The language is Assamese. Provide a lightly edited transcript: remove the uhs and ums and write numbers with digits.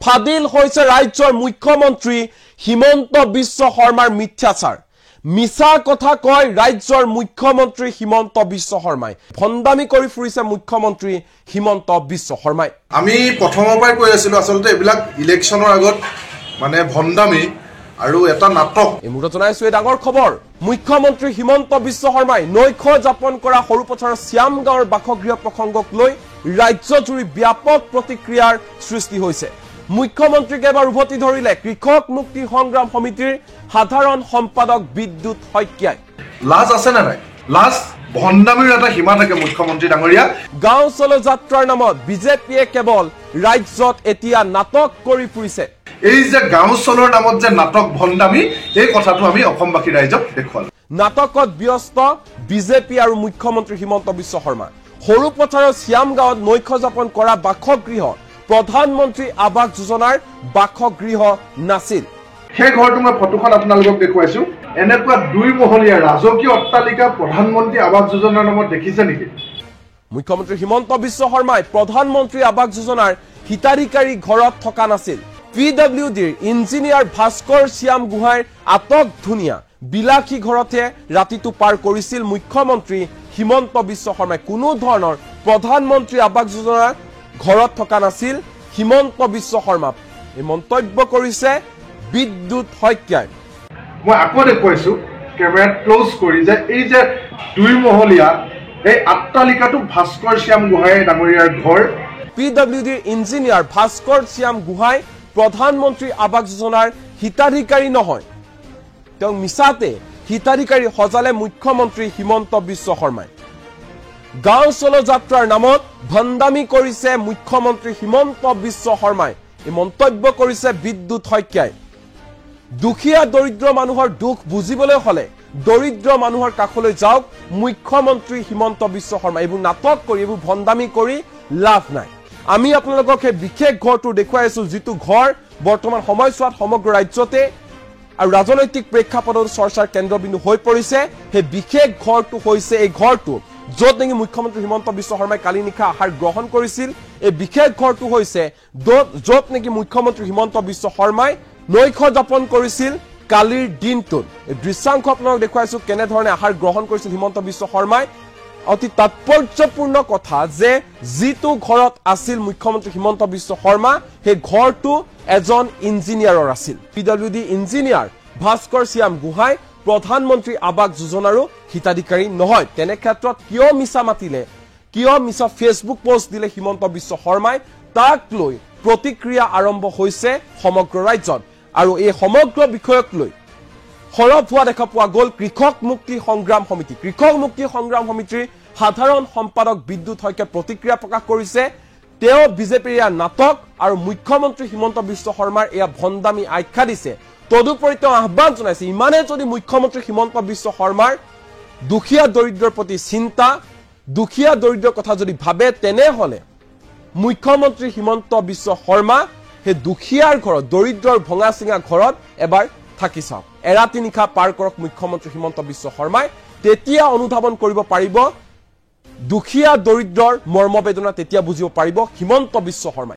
ফাদিল হৈছে ৰাজ্যৰ মুখ্যমন্ত্ৰী হিমন্ত বিশ্ব শৰ্মাৰ মিথ্যাচাৰ মিছা কথা কয় ৰাজ্যৰ মুখ্যমন্ত্ৰী হিমন্ত বিশ্ব শৰ্মাই ভণ্ডামি কৰি ফুৰিছে মুখ্যমন্ত্ৰী হিমন্ত বিশ্ব শৰ্মাই আমি প্ৰথমৰ পৰাই কৈ আছিলো আসলতে এবিলাক ইলেকশনৰ আগত মানে ভণ্ডামি আৰু এটা নাটক এই মুহূৰ্তত জনাইছো এই ডাঙৰ খবৰ মুখ্যমন্ত্ৰী হিমন্ত বিশ্ব শৰ্মাই নৈশ যাপন কৰা সৰুপথাৰৰ শ্যামগাঁৱৰ বাসগৃহ প্ৰসংগক লৈ ৰাজ্যজুৰি ব্যাপক প্ৰতিক্ৰিয়াৰ সৃষ্টি হৈছে মুখ্যমন্ত্ৰীক এবাৰ উভতি ধৰিলে কৃষক মুক্তি সংগ্ৰাম সমিতিৰ সাধাৰণ সম্পাদক বিদ্যুৎ শইকীয়াই লাজ আছে না নাই লাজ ভণ্ডামিৰ এটা সীমা থাকে মুখ্যমন্ত্ৰী ডাঙৰীয়া গাঁও চলো যাত্ৰাৰ নামত বিজেপিয়ে কেৱল ৰাজ্যত এতিয়া নাটক কৰি ফুৰিছে এই যে গাঁও চলৰ নামত যে নাটক ভণ্ডামি এই কথাটো আমি অসমবাসী ৰাইজক দেখুৱালো নাটকত ব্যস্ত বিজেপি আৰু মুখ্যমন্ত্ৰী হিমন্ত বিশ্ব শৰ্মা সৰুপথাৰৰ শ্যামগাঁৱত নৈশ যাপন কৰা বাসগৃহ প্ৰধানমন্ত্ৰী আৱাস যোজনাৰ বাসগৃহ নাছিল সেই ঘৰটো মই ফটোখন আপোনালোকক দেখুৱাইছো এনেকুৱা দুই মহলীয়া ৰাজকীয় অট্টালিকা প্ৰধানমন্ত্ৰী আৱাস যোজনাৰ নামত দেখিছে নেকি মুখ্যমন্ত্ৰী হিমন্ত বিশ্ব শৰ্মাই প্ৰধানমন্ত্ৰী আৱাস যোজনাৰ হিতাধিকাৰী ঘৰত থকা নাছিল পিডব্লিউডিৰ ইঞ্জিনিয়াৰ ভাস্কৰ শ্যাম গোহাঁইৰ আটক ধুনীয়া বিলাসী ঘৰতে ৰাতিটো পাৰ কৰিছিল মুখ্যমন্ত্ৰী হিমন্ত বিশ্ব শৰ্মাই কোনো ধৰণৰ প্ৰধানমন্ত্ৰী আৱাস যোজনাৰ ঘৰত থকা নাছিল হিমন্ত বিশ্ব শৰ্মা এই মন্তব্য কৰিছে বিদ্যুৎ শইকীয়াই মই আকৌ দেখুৱাইছো কেমেৰাত ক্লোজ কৰি যে এই যে দুই মহলীয়া এই অট্টালিকাটো ভাস্কৰ শ্যাম গোহাঁই ডাঙৰীয়াৰ ঘৰ পিডব্লিউডিৰ ইঞ্জিনিয়াৰ ভাস্কৰ শ্যাম গোহাঁই প্ৰধানমন্ত্ৰী আৱাস যোজনাৰ হিতাধিকাৰী নহয় তেওঁ মিছাতে হিতাধিকাৰী সজালে মুখ্যমন্ত্ৰী হিমন্ত বিশ্ব শৰ্মাই গাঁও চলো যাত্ৰাৰ নামত ভণ্ডামি কৰিছে মুখ্যমন্ত্ৰী হিমন্ত বিশ্ব শৰ্মাই এই মন্তব্য কৰিছে বিদ্যুৎ শইকীয়াই দুখীয়া দৰিদ্ৰ মানুহৰ দুখ বুজিবলৈ হলে দৰিদ্ৰ মানুহৰ কাষলৈ যাওক মুখ্যমন্ত্ৰী হিমন্ত বিশ্ব শৰ্মা এইবোৰ নাটক কৰি এইবোৰ ভণ্ডামি কৰি লাভ নাই আমি আপোনালোকক এই বিশেষ ঘৰটো দেখুৱাইছো যিটো ঘৰ বৰ্তমান সময়ছোৱাত সমগ্ৰ ৰাজ্যতে আৰু ৰাজনৈতিক প্ৰেক্ষাপটত চৰ্চাৰ কেন্দ্ৰবিন্দু হৈ পৰিছে সেই বিশেষ ঘৰটো হৈছে এই ঘৰটো য'ত নেকি মুখ্যমন্ত্ৰী হিমন্ত বিশ্ব শৰ্মাই কালি নিশা আহাৰ গ্ৰহণ কৰিছিল এই বিশেষ ঘৰটো হৈছে য'ত নেকি মুখ্যমন্ত্ৰী হিমন্ত বিশ্ব শৰ্মাই নৈশ যাপন কৰিছিল কালিৰ দিনটোত এই দৃশ্যাংশ আপোনালোক দেখুৱাইছো কেনেধৰণে আহাৰ গ্ৰহণ কৰিছিল হিমন্ত বিশ্ব শৰ্মাই অতি তাৎপৰ্যপূৰ্ণ কথা যে যিটো ঘৰত আছিল মুখ্যমন্ত্ৰী হিমন্ত বিশ্ব শৰ্মা সেই ঘৰটো এজন ইঞ্জিনিয়াৰৰ আছিল পিডব্লিউডি ইঞ্জিনিয়াৰ ভাস্কৰ শ্যাম গোহাঁই প্ৰধানমন্ত্ৰী আৱাস যোজনাৰো হিতাধিকাৰী নহয় তেনে ক্ষেত্ৰত কিয় মিছা মাতিলে কিয় মিছা ফেচবুক পোষ্ট দিলে হিমন্ত বিশ্ব শৰ্মাই তাক লৈ প্ৰতিক্ৰিয়া আৰম্ভ হৈছে সমগ্ৰ ৰাজ্যত আৰু এই সমগ্ৰ বিষয়ক লৈ সৰব হোৱা দেখা পোৱা গ'ল কৃষক মুক্তি সংগ্ৰাম সমিতিৰ সাধাৰণ সম্পাদক বিদ্যুৎ শইকীয়াই প্ৰতিক্ৰিয়া প্ৰকাশ কৰিছে তেওঁ বিজেপিৰ এয়া নাটক আৰু মুখ্যমন্ত্ৰী হিমন্ত বিশ্ব শৰ্মাৰ এয়া ভণ্ডামি আখ্যা দিছে তদুপৰি তেওঁ আহ্বান জনাইছে ইমানে যদি মুখ্যমন্ত্ৰী হিমন্ত বিশ্ব শৰ্মাৰ দুখীয়া দৰিদ্ৰৰ প্ৰতি চিন্তা দুখীয়া দৰিদ্ৰৰ কথা যদি ভাবে তেনেহলে মুখ্যমন্ত্ৰী হিমন্ত বিশ্ব শৰ্মা সেই দুখীয়াৰ ঘৰত দৰিদ্ৰৰ ভঙা চিঙা ঘৰত এবাৰ থাকি চাওক এৰাতি নিশা পাৰ কৰক মুখ্যমন্ত্ৰী হিমন্ত বিশ্ব শৰ্মাই তেতিয়া অনুধাৱন কৰিব পাৰিব দুখীয়া দৰিদ্ৰৰ মৰ্মবেদনা তেতিয়া বুজিব পাৰিব হিমন্ত বিশ্ব শৰ্মাই